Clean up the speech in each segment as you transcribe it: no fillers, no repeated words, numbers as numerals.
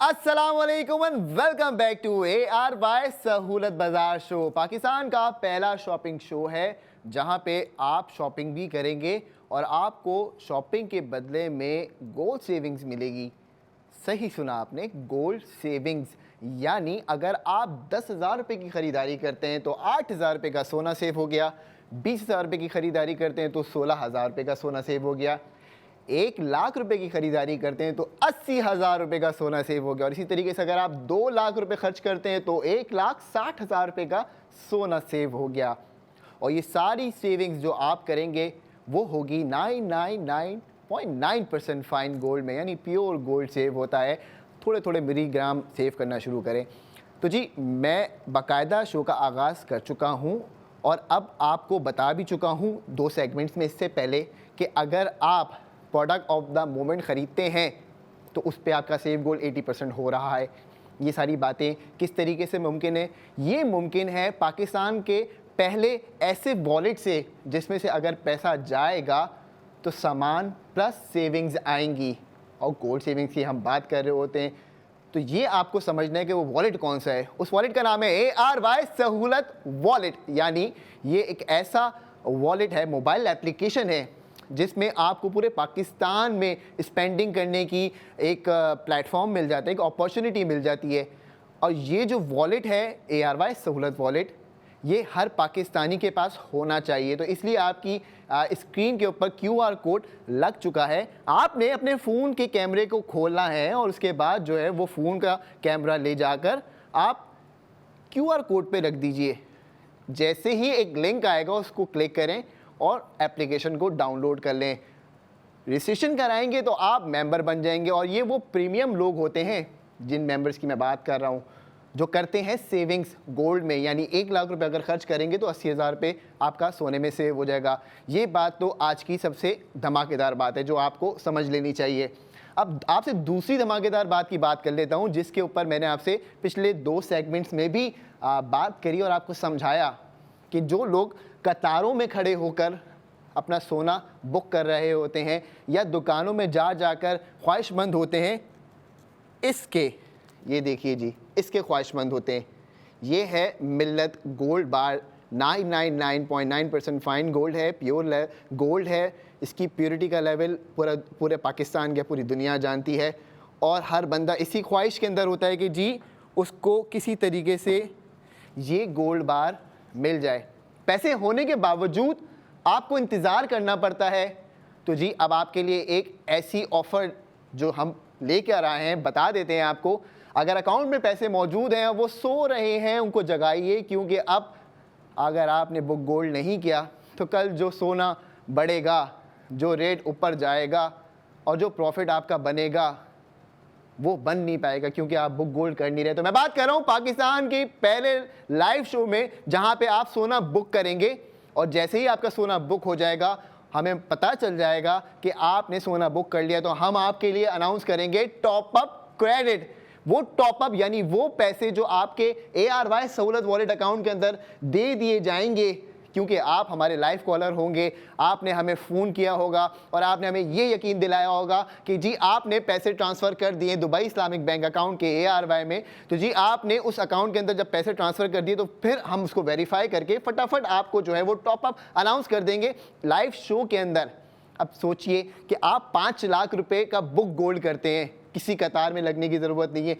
अस्सलाम वालेकुम and welcome back to ARY सहूलत बाजार शो। पाकिस्तान का पहला शॉपिंग शो है जहां पे आप शॉपिंग भी करेंगे और आपको शॉपिंग के बदले में गोल्ड सेविंग्स मिलेगी। सही सुना आपने, गोल्ड सेविंग्स। यानी अगर आप 10,000 रुपये की ख़रीदारी करते हैं तो 8,000 रुपये का सोना सेव हो गया, 20,000 रुपये की ख़रीदारी करते हैं तो 16,000 रुपये का सोना सेव हो गया, 1,00,000 रुपए की खरीदारी करते हैं तो 80,000 रुपये का सोना सेव हो गया। और इसी तरीके से अगर आप 2,00,000 रुपए खर्च करते हैं तो 1,60,000 रुपये का सोना सेव हो गया। और ये सारी सेविंग्स जो आप करेंगे वो होगी 999.9% फाइन गोल्ड में, यानी प्योर गोल्ड सेव होता है। थोड़े थोड़े मिलीग्राम सेव करना शुरू करें। तो जी, मैं बाकायदा शो का आगाज़ कर चुका हूँ और अब आपको बता भी चुका हूँ 2 सेगमेंट्स में इससे पहले कि अगर आप प्रोडक्ट ऑफ द मोमेंट ख़रीदते हैं तो उस पर आपका सेव गोल्ड 80% हो रहा है। ये सारी बातें किस तरीके से मुमकिन है? ये मुमकिन है पाकिस्तान के पहले ऐसे वॉलेट से जिसमें से अगर पैसा जाएगा तो सामान प्लस सेविंग्स आएंगी। और गोल्ड सेविंग्स की हम बात कर रहे होते हैं तो ये आपको समझना है कि वो वॉलेट कौन सा है। उस वॉलेट का नाम है ARY सहूलत वॉलेट। यानी ये एक ऐसा वॉलेट है, मोबाइल एप्लीकेशन है जिसमें आपको पूरे पाकिस्तान में स्पेंडिंग करने की एक प्लेटफॉर्म मिल जाता है, एक अपॉर्चुनिटी मिल जाती है। और ये जो वॉलेट है ARY सहूलत वॉलेट, ये हर पाकिस्तानी के पास होना चाहिए। तो इसलिए आपकी स्क्रीन के ऊपर QR कोड लग चुका है। आपने अपने फ़ोन के कैमरे को खोलना है और उसके बाद जो है वो फ़ोन का कैमरा ले जाकर आप QR कोड पे रख दीजिए। जैसे ही एक लिंक आएगा उसको क्लिक करें और एप्लीकेशन को डाउनलोड कर लें। रजिस्ट्रेशन कराएंगे तो आप मेंबर बन जाएंगे। और ये वो प्रीमियम लोग होते हैं जिन मेंबर्स की मैं बात कर रहा हूँ, जो करते हैं सेविंग्स गोल्ड में। यानी 1,00,000 रुपये अगर खर्च करेंगे तो 80,000 रुपये आपका सोने में सेव हो जाएगा। ये बात तो आज की सबसे धमाकेदार बात है जो आपको समझ लेनी चाहिए। अब आपसे दूसरी धमाकेदार बात की बात कर लेता हूँ, जिसके ऊपर मैंने आपसे पिछले 2 सेगमेंट्स में भी बात करी और आपको समझाया कि जो लोग कतारों में खड़े होकर अपना सोना बुक कर रहे होते हैं या दुकानों में जाकर ख्वाहिशमंद होते हैं, ये देखिए जी, इसके ख्वाहिशमंद होते हैं। ये है मिल्लत गोल्ड बार। 999.9% फाइन गोल्ड है, प्योर गोल्ड है। इसकी प्योरिटी का लेवल पूरे पाकिस्तान या पूरी दुनिया जानती है। और हर बंदा इसी ख्वाहिश के अंदर होता है कि जी उसको किसी तरीके से ये गोल्ड बार मिल जाए। पैसे होने के बावजूद आपको इंतज़ार करना पड़ता है। तो जी, अब आपके लिए एक ऐसी ऑफ़र जो हम लेके आ रहे हैं बता देते हैं आपको। अगर अकाउंट में पैसे मौजूद हैं और वो सो रहे हैं, उनको जगाइए, क्योंकि अब अगर आपने बुक गोल्ड नहीं किया तो कल जो सोना बढ़ेगा, जो रेट ऊपर जाएगा और जो प्रॉफिट आपका बनेगा वो बन नहीं पाएगा, क्योंकि आप बुक गोल्ड कर नहीं रहे। तो मैं बात कर रहा हूँ पाकिस्तान के पहले लाइव शो में जहाँ पे आप सोना बुक करेंगे और जैसे ही आपका सोना बुक हो जाएगा, हमें पता चल जाएगा कि आपने सोना बुक कर लिया, तो हम आपके लिए अनाउंस करेंगे टॉप अप क्रेडिट। वो टॉप अप यानी वो पैसे जो आपके ARY सहूलत वॉलेट अकाउंट के अंदर दे दिए जाएंगे, क्योंकि आप हमारे लाइव कॉलर होंगे। आपने हमें फ़ोन किया होगा और आपने हमें ये यकीन दिलाया होगा कि जी आपने पैसे ट्रांसफ़र कर दिए दुबई इस्लामिक बैंक अकाउंट के ARY में। तो जी आपने उस अकाउंट के अंदर जब पैसे ट्रांसफ़र कर दिए तो फिर हम उसको वेरीफाई करके फटाफट आपको जो है वो टॉप अप अनाउंस कर देंगे लाइव शो के अंदर। अब सोचिए कि आप 5,00,000 रुपये का बुक गोल्ड करते हैं, किसी कतार में लगने की ज़रूरत नहीं है,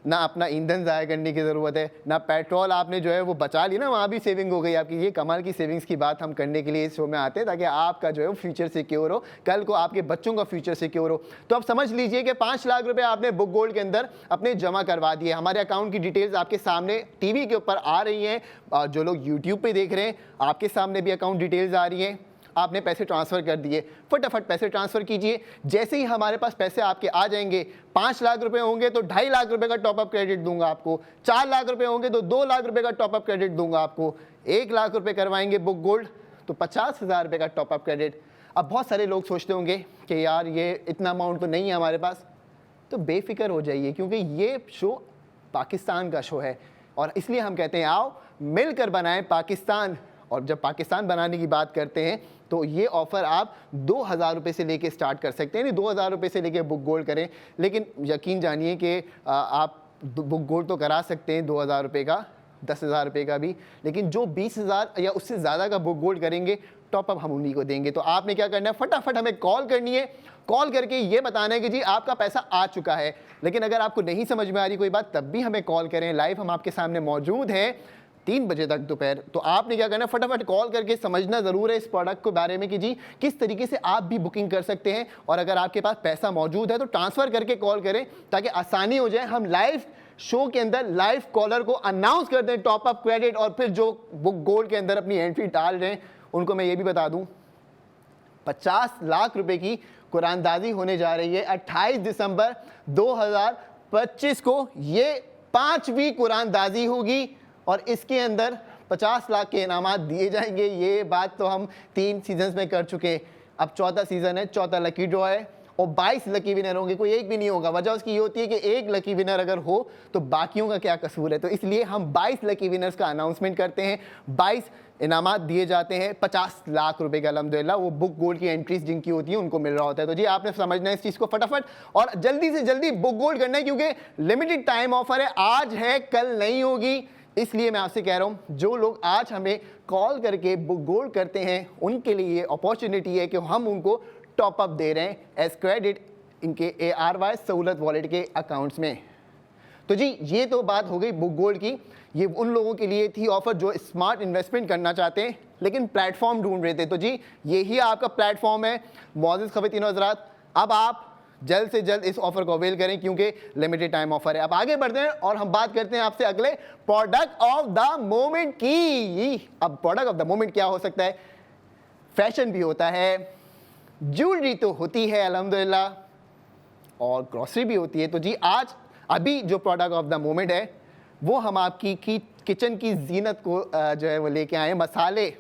ना अपना ईंधन ज़ाया करने की ज़रूरत है, ना पेट्रोल आपने जो है वो बचा लिया, ना वहाँ भी सेविंग हो गई आपकी। ये कमाल की सेविंग्स की बात हम करने के लिए इस शो में आते हैं ताकि आपका जो है वो फ्यूचर सिक्योर हो, कल को आपके बच्चों का फ्यूचर सिक्योर हो। तो अब समझ लीजिए कि 5,00,000 रुपये आपने बुक गोल्ड के अंदर अपने जमा करवा दिए। हमारे अकाउंट की डिटेल्स आपके सामने टीवी के ऊपर आ रही हैं। जो लोग यूट्यूब पर देख रहे हैं, आपके सामने भी अकाउंट डिटेल्स आ रही हैं। आपने पैसे ट्रांसफ़र कर दिए, फटाफट पैसे ट्रांसफ़र कीजिए। जैसे ही हमारे पास पैसे आपके आ जाएंगे, 5,00,000 रुपये होंगे तो 2.5 लाख रुपये का टॉपअप क्रेडिट दूंगा आपको, 4,00,000 रुपये होंगे तो 2,00,000 रुपये का टॉपअप क्रेडिट दूंगा आपको, 1,00,000 रुपये करवाएंगे बुक गोल्ड तो 50,000 रुपये का टॉपअप क्रेडिट। अब बहुत सारे लोग सोचते होंगे कि यार ये इतना अमाउंट तो नहीं है हमारे पास। तो बेफिक्र हो जाइए, क्योंकि ये शो पाकिस्तान का शो है और इसलिए हम कहते हैं आओ मिलकर बनाएं पाकिस्तान। और जब पाकिस्तान बनाने की बात करते हैं तो ये ऑफ़र आप 2,000 रुपये से लेके स्टार्ट कर सकते हैं, नहीं 2,000 रुपये से लेके बुक गोल्ड करें। लेकिन यकीन जानिए कि आप बुक गोल्ड तो करा सकते हैं 2,000 रुपये का, 10,000 रुपये का भी, लेकिन जो 20,000 या उससे ज़्यादा का बुक गोल्ड करेंगे टॉपअप हम उन्हीं को देंगे। तो आपने क्या करना है, फटाफट हमें कॉल करनी है, कॉल करके ये बताना है कि जी आपका पैसा आ चुका है। लेकिन अगर आपको नहीं समझ में आ रही कोई बात, तब भी हमें कॉल करें, लाइव हम आपके सामने मौजूद हैं 3 बजे तक दोपहर। तो आपने क्या करना है, फटाफट कॉल करके समझना ज़रूर है इस प्रोडक्ट के बारे में कि जी किस तरीके से आप भी बुकिंग कर सकते हैं, और अगर आपके पास पैसा मौजूद है तो ट्रांसफ़र करके कॉल करें ताकि आसानी हो जाए। हम लाइव शो के अंदर लाइव कॉलर को अनाउंस कर दें टॉपअप क्रेडिट, और फिर जो बुक गोल्ड के अंदर अपनी एंट्री डाल रहे हैं उनको मैं ये भी बता दूं 50 लाख रुपए की कुरानदाजी होने जा रही है 28 दिसंबर 2025 को। ये 5वीं कुरानदाजी होगी और इसके अंदर 50 लाख के इनामात दिए जाएंगे। ये बात तो हम 3 सीजन्स में कर चुके, अब चौथा सीजन है, चौथा लकी ड्रॉ है और 22 लकी विनर होंगे, कोई एक भी नहीं होगा। वजह उसकी ये होती है कि एक लकी विनर अगर हो तो बाकियों का क्या कसूर है, तो इसलिए हम 22 लकी विनर्स का अनाउंसमेंट करते हैं। 22 इनामात दिए जाते हैं 50 लाख रुपए का, अल्हम्दुलिल्लाह वो बुक गोल्ड की एंट्रीज जिनकी होती है उनको मिल रहा होता है। तो जी आपने समझना है इस चीज़ को फटाफट, और जल्दी से जल्दी बुक गोल्ड करना है क्योंकि लिमिटेड टाइम ऑफर है, आज है कल नहीं होगी। इसलिए मैं आपसे कह रहा हूं जो लोग आज हमें कॉल करके बुक गोल्ड करते हैं उनके लिए ये अपॉर्चुनिटी है कि हम उनको टॉपअप दे रहे हैं एज क्रेडिट इनके ARY सहूलत वॉलेट के अकाउंट्स में। तो जी ये तो बात हो गई बुक गोल्ड की, ये उन लोगों के लिए थी ऑफर जो स्मार्ट इन्वेस्टमेंट करना चाहते हैं लेकिन प्लेटफॉर्म ढूंढ रहे थे। तो जी यही आपका प्लेटफॉर्म है मोअज़्ज़िज़ ख़वातीन और हज़रात, अब आप जल्द से जल्द इस ऑफर को अवेल करें क्योंकि लिमिटेड टाइम ऑफर है। अब आगे बढ़ते हैं और हम बात करते हैं आपसे अगले प्रोडक्ट ऑफ द मोमेंट की। अब प्रोडक्ट ऑफ द मोमेंट क्या हो सकता है, फैशन भी होता है, ज्वेलरी तो होती है अल्हम्दुलिल्लाह, और ग्रॉसरी भी होती है। तो जी आज अभी जो प्रोडक्ट ऑफ द मोमेंट है वो हम आपकी किचन की जीनत को जो है वो लेके आए हैं। मसाले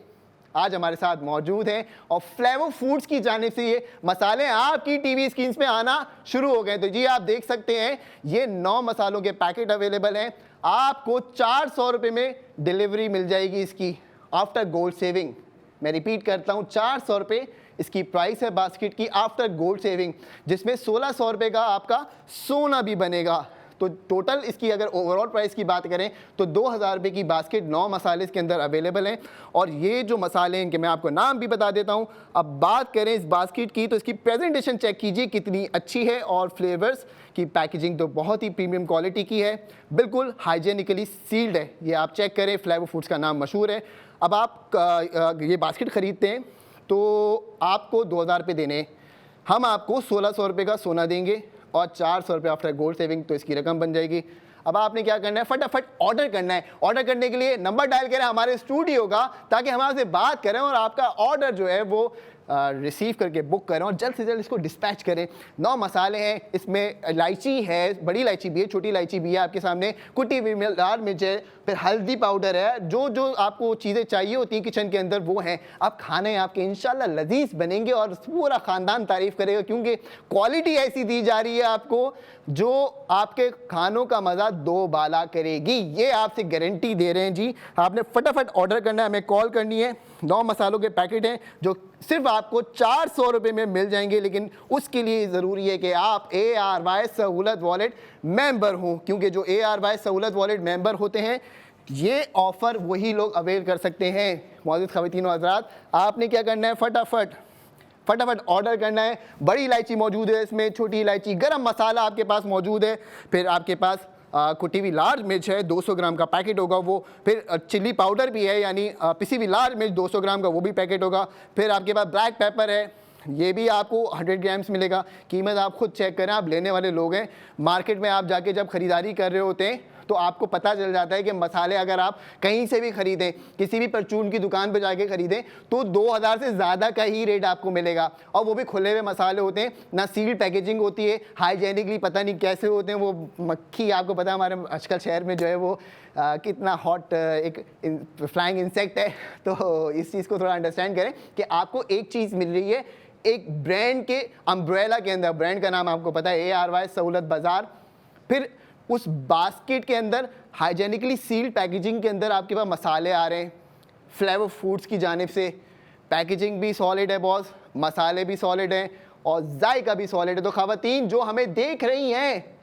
आज हमारे साथ मौजूद हैं और फ्लेवर फूड्स की जानिब से ये मसाले आपकी टीवी स्क्रीन पे आना शुरू हो गए। तो जी आप देख सकते हैं ये 9 मसालों के पैकेट अवेलेबल हैं, आपको 400 रुपये में डिलीवरी मिल जाएगी इसकी आफ्टर गोल्ड सेविंग। मैं रिपीट करता हूँ, 400 रुपये इसकी प्राइस है बास्केट की आफ्टर गोल्ड सेविंग, जिसमें 1600 रुपये का आपका सोना भी बनेगा। तो टोटल इसकी अगर ओवरऑल प्राइस की बात करें तो 2,000 रुपये की बास्केट 9 मसाले इसके अंदर अवेलेबल हैं। और ये जो मसाले हैं इनके मैं आपको नाम भी बता देता हूँ। अब बात करें इस बास्केट की तो इसकी प्रेजेंटेशन चेक कीजिए कितनी अच्छी है, और फ्लेवर्स की पैकेजिंग तो बहुत ही प्रीमियम क्वालिटी की है, बिल्कुल हाइजेनिकली सील्ड है। ये आप चेक करें, फ्लेवर फूड्स का नाम मशहूर है। अब आप ये बास्केट ख़रीदते हैं तो आपको 2,000 रुपये देने, हम आपको 1600 रुपये का सोना देंगे और 400 रुपये आफ्टर गोल्ड सेविंग, तो इसकी रकम बन जाएगी। अब आपने क्या करना है, फटाफट ऑर्डर करना है। ऑर्डर करने के लिए नंबर डायल करें हमारे स्टूडियो का ताकि हम आपसे बात करें और आपका ऑर्डर जो है वो रिसीव करके बुक करें और जल्द से जल्द इसको डिस्पैच करें। 9 मसाले हैं, इसमें इलायची है, बड़ी इलायची भी है, छोटी इलायची भी है आपके सामने, कुटी हुई लाल मिर्च है, फिर हल्दी पाउडर है, जो जो आपको चीज़ें चाहिए होती हैं किचन के अंदर वो हैं। अब खाने आपके इंशाल्लाह लजीज बनेंगे और पूरा ख़ानदान तारीफ़ करेगा क्योंकि क्वालिटी ऐसी दी जा रही है आपको जो आपके खानों का मज़ा 2 बाला करेगी, ये आपसे गारंटी दे रहे हैं। जी आपने फटाफट ऑर्डर करना है, हमें कॉल करनी है। 9 मसालों के पैकेट हैं जो सिर्फ आपको 400 रुपये में मिल जाएंगे, लेकिन उसके लिए ज़रूरी है कि आप ARY सहूलत वॉलेट मेंबर हों, क्योंकि जो ARY सहूलत वॉलेट मेंबर होते हैं ये ऑफ़र वही लोग अवेल कर सकते हैं। मौजूद ख़वातीन और हज़रात, आपने क्या करना है, फटाफट ऑर्डर करना है। बड़ी इलायची मौजूद है इसमें, छोटी इलायची, गरम मसाला आपके पास मौजूद है, फिर आपके पास कुटी हुई लाल मिर्च है 200 ग्राम का पैकेट होगा वो, फिर चिल्ली पाउडर भी है यानी पिसी हुई लाल मिर्च 200 ग्राम का वो भी पैकेट होगा, फिर आपके पास ब्लैक पेपर है, ये भी आपको 100 ग्राम्स मिलेगा। कीमत आप खुद चेक करें, आप लेने वाले लोग हैं। मार्केट में आप जाके जब ख़रीदारी कर रहे होते हैं तो आपको पता चल जाता है कि मसाले अगर आप कहीं से भी ख़रीदें, किसी भी परचून की दुकान पर जाके ख़रीदें तो 2,000 से ज़्यादा का ही रेट आपको मिलेगा, और वो भी खुले हुए मसाले होते हैं, ना सील्ड पैकेजिंग होती है, हाइजेनिकली पता नहीं कैसे होते हैं। वो मक्खी, आपको पता है हमारे आजकल शहर में जो है वो कितना हॉट एक फ्लाइंग इंसेक्ट है, तो इस चीज़ को थोड़ा अंडरस्टैंड करें कि आपको एक चीज़ मिल रही है एक ब्रांड के अम्ब्रेला के अंदर। ब्रांड का नाम आपको पता है ARY सहूलत बाज़ार। फिर उस बास्केट के अंदर हाइजेनिकली सील्ड पैकेजिंग के अंदर आपके पास मसाले आ रहे हैं फ्लेवर फूड्स की जानिब से, पैकेजिंग भी सॉलिड है बॉस, मसाले भी सॉलिड हैं और जायका भी सॉलिड है। तो ख़वातीन जो हमें देख रही हैं,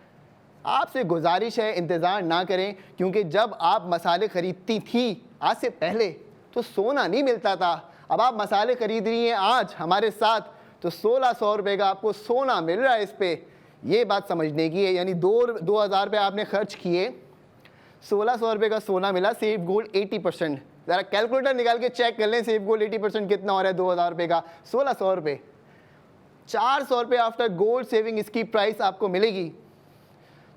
आपसे गुजारिश है इंतज़ार ना करें, क्योंकि जब आप मसाले ख़रीदती थी आज से पहले तो सोना नहीं मिलता था। अब आप मसाले ख़रीद रही हैं आज हमारे साथ, तो 1600 रुपये का आपको सोना मिल रहा है इस पर। ये बात समझने की है, यानी 2000 रुपये आपने खर्च किए, 1600 रुपये का सोना मिला, सेफ गोल्ड 80%। ज़रा कैलकुलेटर निकाल के चेक कर लें, सेफ गोल्ड 80% कितना हो रहा है 2000 रुपये का, 1600 रुपये, 400 रुपये आफ्टर गोल्ड सेविंग इसकी प्राइस आपको मिलेगी।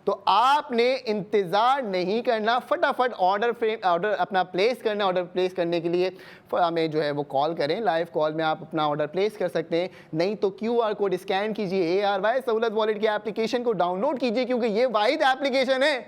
तो आपने इंतज़ार नहीं करना, फटाफट ऑर्डर अपना प्लेस करना। ऑर्डर प्लेस करने के लिए हमें जो है वो कॉल करें, लाइव कॉल में आप अपना ऑर्डर प्लेस कर सकते हैं। नहीं तो QR कोड स्कैन कीजिए, ARY सहूलत वॉलेट की एप्लीकेशन को डाउनलोड कीजिए, क्योंकि ये वाहिद एप्लीकेशन है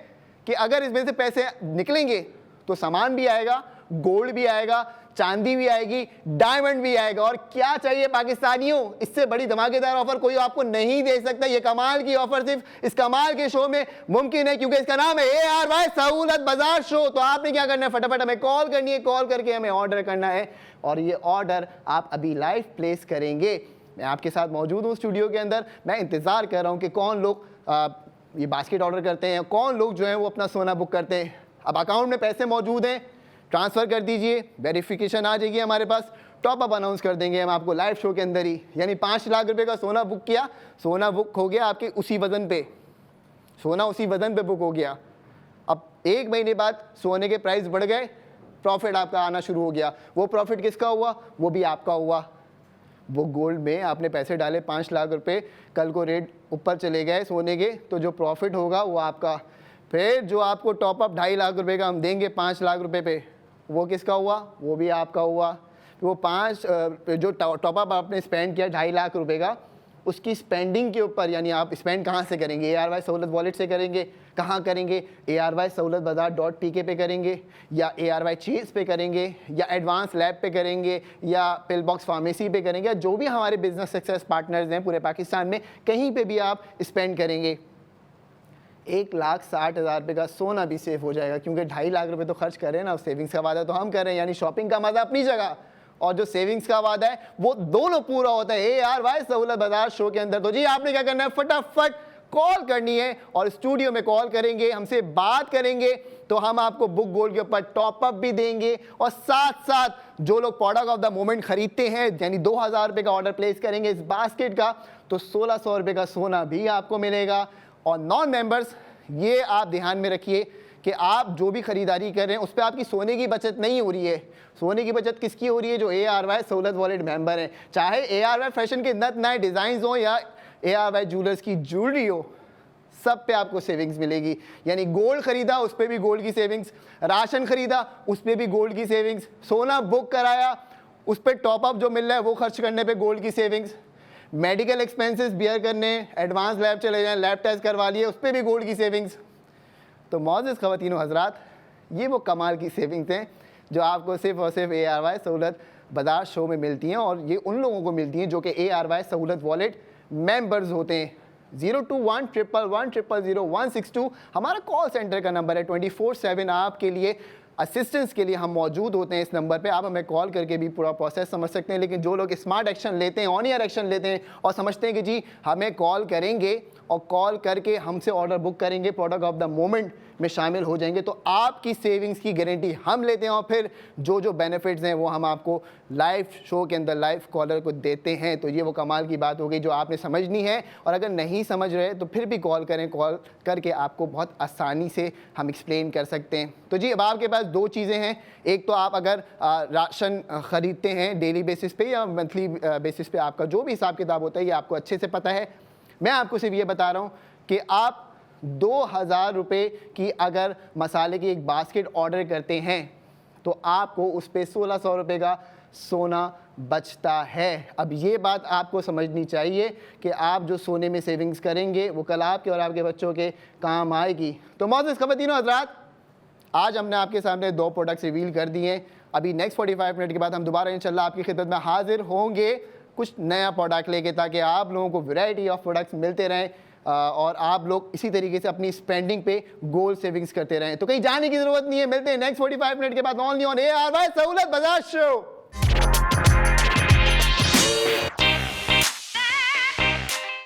कि अगर इसमें से पैसे निकलेंगे तो सामान भी आएगा, गोल्ड भी आएगा, चांदी भी आएगी, डायमंड भी आएगा। और क्या चाहिए पाकिस्तानियों, इससे बड़ी धमाकेदार ऑफर कोई आपको नहीं दे सकता। ये कमाल की ऑफर सिर्फ इस कमाल के शो में मुमकिन है, क्योंकि इसका नाम है ARY सहूलत बाजार शो। तो आपने क्या करना है, फटाफट हमें कॉल करनी है, कॉल करके हमें ऑर्डर करना है और ये ऑर्डर आप अभी लाइव प्लेस करेंगे। मैं आपके साथ मौजूद हूँ स्टूडियो के अंदर। मैं इंतज़ार कर रहा हूँ कि कौन लोग ये बास्केट ऑर्डर करते हैं, कौन लोग जो है वो अपना सोना बुक करते हैं। अब अकाउंट में पैसे मौजूद हैं, ट्रांसफ़र कर दीजिए, वेरिफिकेशन आ जाएगी हमारे पास, टॉप अप अनाउंस कर देंगे हम आपको लाइव शो के अंदर ही। यानी 5 लाख रुपए का सोना बुक किया, सोना बुक हो गया आपके उसी वज़न पे, सोना उसी वज़न पे बुक हो गया। अब 1 महीने बाद सोने के प्राइस बढ़ गए, प्रॉफिट आपका आना शुरू हो गया। वो प्रॉफिट किसका हुआ, वो भी आपका हुआ। वो गोल्ड में आपने पैसे डाले 5 लाख रुपए, कल को रेट ऊपर चले गए सोने के, तो जो प्रॉफिट होगा वो आपका। फिर जो आपको टॉपअप 2.5 लाख रुपए का हम देंगे 5 लाख रुपए पे, वो किसका हुआ, वो भी आपका हुआ। वो 5 जो टॉपअप आपने स्पेंड किया 2.5 लाख रुपए का, उसकी स्पेंडिंग के ऊपर, यानी आप स्पेंड कहाँ से करेंगे, ARY सहूलत वॉलेट से करेंगे, कहाँ करेंगे, ARY सहूलत बाजार .pk पे करेंगे, या ARY चेज पे करेंगे, या एडवांस लैब पे करेंगे, या पिल बॉक्स फार्मेसी पे करेंगे, या जो भी हमारे बिजनेस सक्सेस पार्टनर्स हैं पूरे पाकिस्तान में, कहीं पे भी आप स्पेंड करेंगे। 1,60,000 रुपये का सोना भी सेफ हो जाएगा, क्योंकि 2.5 लाख रुपए तो खर्च कर रहे हैं ना, सेविंग्स का वादा तो हम कर रहे हैं। यानी शॉपिंग का मजा अपनी जगह और जो सेविंग्स का वादा है वो दोनों पूरा होता है ARY सहूलत बाजार शो के अंदर। तो जी आपने क्या करना है, फटाफट कॉल करनी है और स्टूडियो में कॉल करेंगे, हमसे बात करेंगे, तो हम आपको बुक गोल्ड के ऊपर टॉपअप भी देंगे। और साथ साथ जो लोग प्रोडक्ट ऑफ द मोमेंट खरीदते हैं, यानी 2000 रुपये का ऑर्डर प्लेस करेंगे इस बास्केट का, तो 1600 रुपये का सोना भी आपको मिलेगा। और नॉन मेंबर्स, ये आप ध्यान में रखिए कि आप जो भी खरीदारी कर रहे हैं उस पर आपकी सोने की बचत नहीं हो रही है। सोने की बचत किसकी हो रही है, जो ARY सहूलत वॉलेट मेंबर हैं। चाहे ARY फैशन के नए डिज़ाइन हो या ARY ज्वेलर्स की ज्वेलरी हो, सब पे आपको सेविंग्स मिलेगी। यानी गोल्ड खरीदा उस पर भी गोल्ड की सेविंग्स, राशन खरीदा उस पर भी गोल्ड की सेविंग्स, सोना बुक कराया उस पर टॉपअप जो मिल रहा है वो खर्च करने पे गोल्ड की सेविंग्स, मेडिकल एक्सपेंसेस बियर करने, एडवांस लैब चले जाएं, लैब टेस्ट करवा लिए, उस पर भी गोल्ड की सेविंग्स। तो मौजूद ख़वातीन हज़रात, ये वो कमाल की सेविंग्स हैं जो आपको सिर्फ और सिर्फ ARY सहूलत बाजार शो में मिलती हैं, और ये उन लोगों को मिलती हैं जो कि ARY सहूलत वॉलेट मेंबर्स होते हैं। 021111000162 हमारा कॉल सेंटर का नंबर है। 24/7 आपके लिए असिस्टेंस के लिए हम मौजूद होते हैं इस नंबर पे। आप हमें कॉल करके भी पूरा प्रोसेस समझ सकते हैं। लेकिन जो लोग स्मार्ट एक्शन लेते हैं, ऑन ईयर एक्शन लेते हैं और समझते हैं कि जी हमें कॉल करेंगे और कॉल करके हमसे ऑर्डर बुक करेंगे, प्रोडक्ट ऑफ द मोमेंट में शामिल हो जाएंगे, तो आपकी सेविंग्स की गारंटी हम लेते हैं। और फिर जो जो बेनिफिट्स हैं वो हम आपको लाइव शो के अंदर लाइव कॉलर को देते हैं। तो ये वो कमाल की बात हो गई जो आपने समझनी है। और अगर नहीं समझ रहे तो फिर भी कॉल करें, कॉल करके आपको बहुत आसानी से हम एक्सप्लेन कर सकते हैं। तो जी अब आपके पास 2 चीज़ें हैं। एक तो आप अगर राशन ख़रीदते हैं डेली बेसिस पे या मंथली बेसिस पे, आपका जो भी हिसाब किताब होता है ये आपको अच्छे से पता है। मैं आपको सिर्फ ये बता रहा हूँ कि आप 2000 रुपये की अगर मसाले की एक बास्केट ऑर्डर करते हैं तो आपको उस पर 1600 रुपये का सोना बचता है। अब ये बात आपको समझनी चाहिए कि आप जो सोने में सेविंग्स करेंगे वो कल आपके और आपके बच्चों के काम आएगी। तो मौजूद ख़वातीनो हज़रात, आज हमने आपके सामने 2 प्रोडक्ट्स रिवील कर दिए हैं। अभी नेक्स्ट 45 मिनट के बाद हम दोबारा इंशाल्लाह आपकी खिदमत में हाजिर होंगे कुछ नया प्रोडक्ट लेके, ताकि आप लोगों को वैरायटी ऑफ प्रोडक्ट्स मिलते रहें और आप लोग इसी तरीके से अपनी स्पेंडिंग पे गोल्ड सेविंग्स करते रहें। तो कहीं जाने की ज़रूरत नहीं है। मिलते हैं नेक्स्ट 45 मिनट के बाद ऑनली ऑन ARY सहूलत बाजार शो।